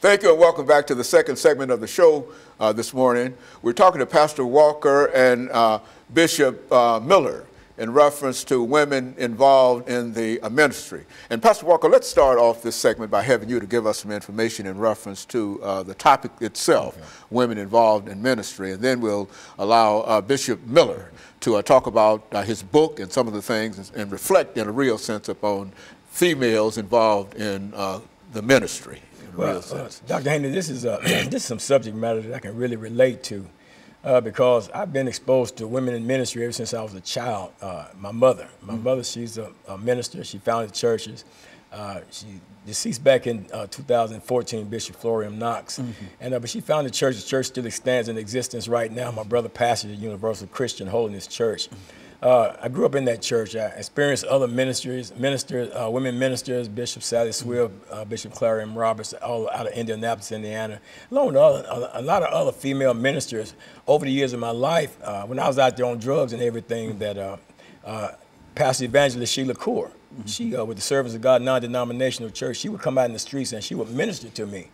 Thank you and welcome back to the second segment of the show this morning. We're talking to Pastor Walker and Bishop Miller in reference to women involved in the ministry. And Pastor Walker, let's start off this segment by having you to give us some information in reference to the topic itself, okay. Women involved in ministry, and then we'll allow Bishop Miller to talk about his book and some of the things and reflect in a real sense upon females involved in the ministry. Well, Dr. Haney, this is some subject matter that I can really relate to because I've been exposed to women in ministry ever since I was a child. My mother, she's a minister. She founded churches. She deceased back in 2014, Bishop Florian Knox. But she founded church. The church still stands in existence right now. My brother pastors at Universal Christian Holiness Church. I grew up in that church. I experienced other ministers, women ministers, Bishop Sally Swift, Bishop Clara M. Roberts, all out of Indianapolis, Indiana, along with a lot of other female ministers over the years of my life. When I was out there on drugs and everything, that Pastor Evangelist Sheila Kaur, she, with the Servants of God non-denominational church, she would come out in the streets and she would minister to me.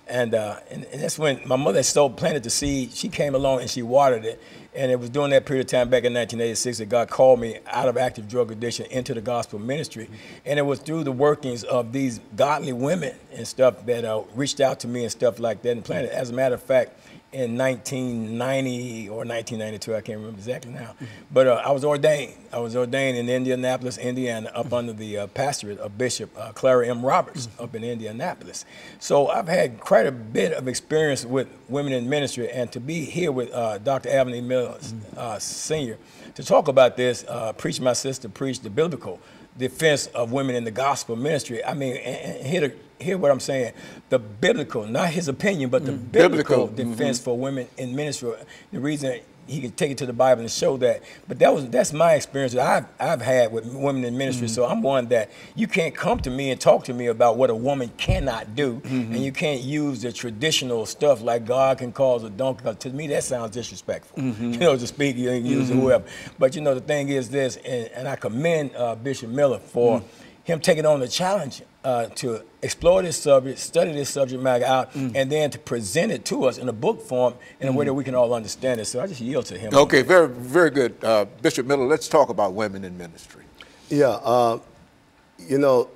And that's when my mother planted the seed. She came along and she watered it. And it was during that period of time back in 1986 that God called me out of active drug addiction into the gospel ministry. And it was through the workings of these godly women and stuff that reached out to me and stuff like that and planted. As a matter of fact, in 1990 or 1992, I can't remember exactly now. But I was ordained. I was ordained in Indianapolis, Indiana, up under the pastorate of Bishop Clara M. Roberts up in Indianapolis. So I've had quite a bit of experience with women in ministry, and to be here with Dr. AMiller Sr. to talk about this, preach my sister, preach the biblical defense of women in the gospel ministry. I mean, and hear what I'm saying. The biblical, not his opinion, but the biblical defense for women in ministry. The reason he can take it to the Bible and show that. But that's my experience that I've had with women in ministry. So I'm one that you can't come to me and talk to me about what a woman cannot do, and you can't use the traditional stuff like God can cause a donkey. Because to me, that sounds disrespectful. You know, to speak, you can use whoever. But you know, the thing is this, and I commend Bishop Miller for him taking on the challenge to explore this subject, study this subject matter out, and then to present it to us in a book form in a way that we can all understand it. So I just yield to him. Okay, very, very good. Bishop Miller, let's talk about women in ministry. Yeah, you know,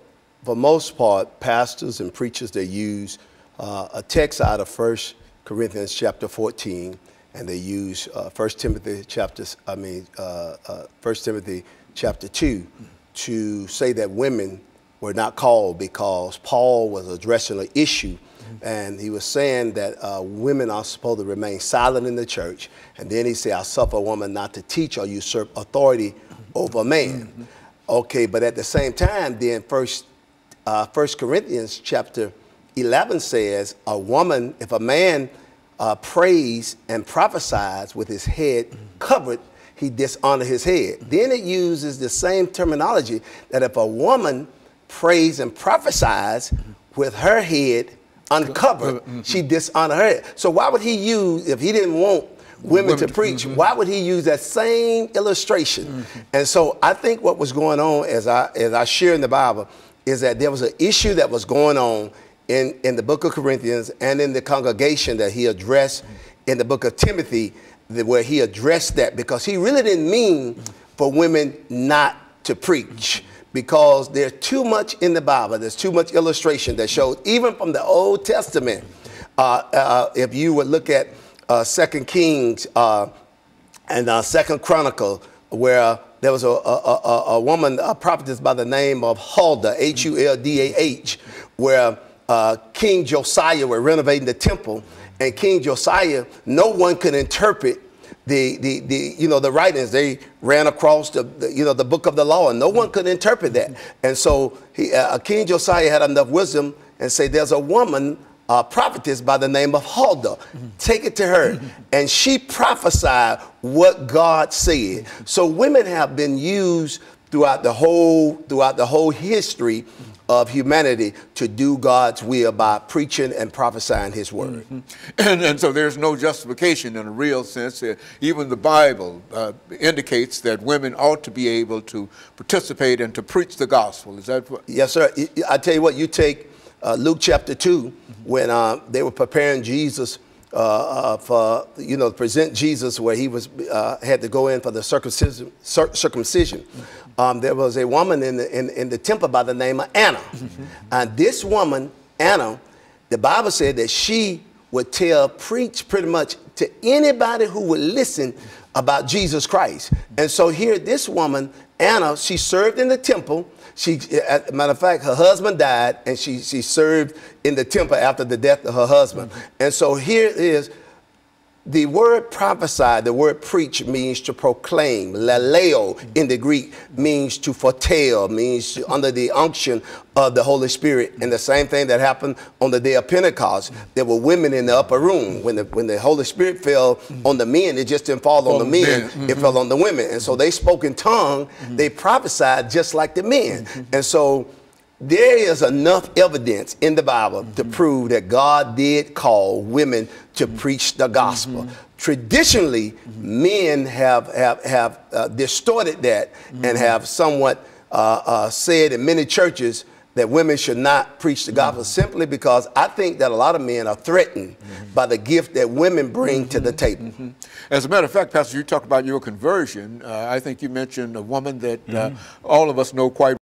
for most part, pastors and preachers, they use a text out of 1 Corinthians chapter 14, and they use 1 Timothy chapter 2 to say that women were not called because Paul was addressing an issue, and he was saying that women are supposed to remain silent in the church. And then he said, I suffer a woman not to teach or usurp authority over a man. Okay, but at the same time, then First Corinthians chapter 11 says, a woman, if a man prays and prophesies with his head covered, he dishonor his head. Then it uses the same terminology that if a woman prays and prophesies with her head uncovered, she dishonor her head. So why would he use, if he didn't want women to preach, why would he use that same illustration? And so I think what was going on, as I share in the Bible, is that there was an issue that was going on in the book of Corinthians and in the congregation that he addressed in the book of Timothy, where he addressed that, because he really didn't mean for women not to preach, because there's too much in the Bible. There's too much illustration that shows, even from the Old Testament. If you would look at 2 Kings and 2 Chronicle, where there was a woman, a prophetess by the name of Huldah, H-U-L-D-A-H, where King Josiah were renovating the temple. And King Josiah, no one could interpret the writings. They ran across the book of the law, and no one could interpret that. And so King Josiah had enough wisdom and say, there's a woman, prophetess by the name of Huldah. Take it to her. And she prophesied what God said. So women have been used throughout the whole history of humanity to do God's will by preaching and prophesying his word. And so there's no justification in a real sense. Even the Bible indicates that women ought to be able to participate and to preach the gospel. Is that what? Yes, sir. I tell you what, you take Luke chapter 2, when they were preparing Jesus for, present Jesus, where he was had to go in for the circumcision. There was a woman in the temple by the name of Anna. And this woman, Anna, the Bible said that she would preach pretty much to anybody who would listen about Jesus Christ. And so here, this woman, Anna, she served in the temple. As a matter of fact, her husband died, and she served in the temple after the death of her husband. And so here is the word prophesy, the word preach means to proclaim. Laleo in the Greek means to foretell, means under the unction of the Holy Spirit. And the same thing that happened on the day of Pentecost. There were women in the upper room. When the Holy Spirit fell on the men, it just didn't fall on the men, it fell on the women. And so they spoke in tongue, they prophesied just like the men. And so there is enough evidence in the Bible to prove that God did call women to preach the gospel. Traditionally, men have distorted that and have somewhat said in many churches that women should not preach the gospel, simply because I think that a lot of men are threatened by the gift that women bring to the table. As a matter of fact, Pastor, you talked about your conversion. I think you mentioned a woman that all of us know quite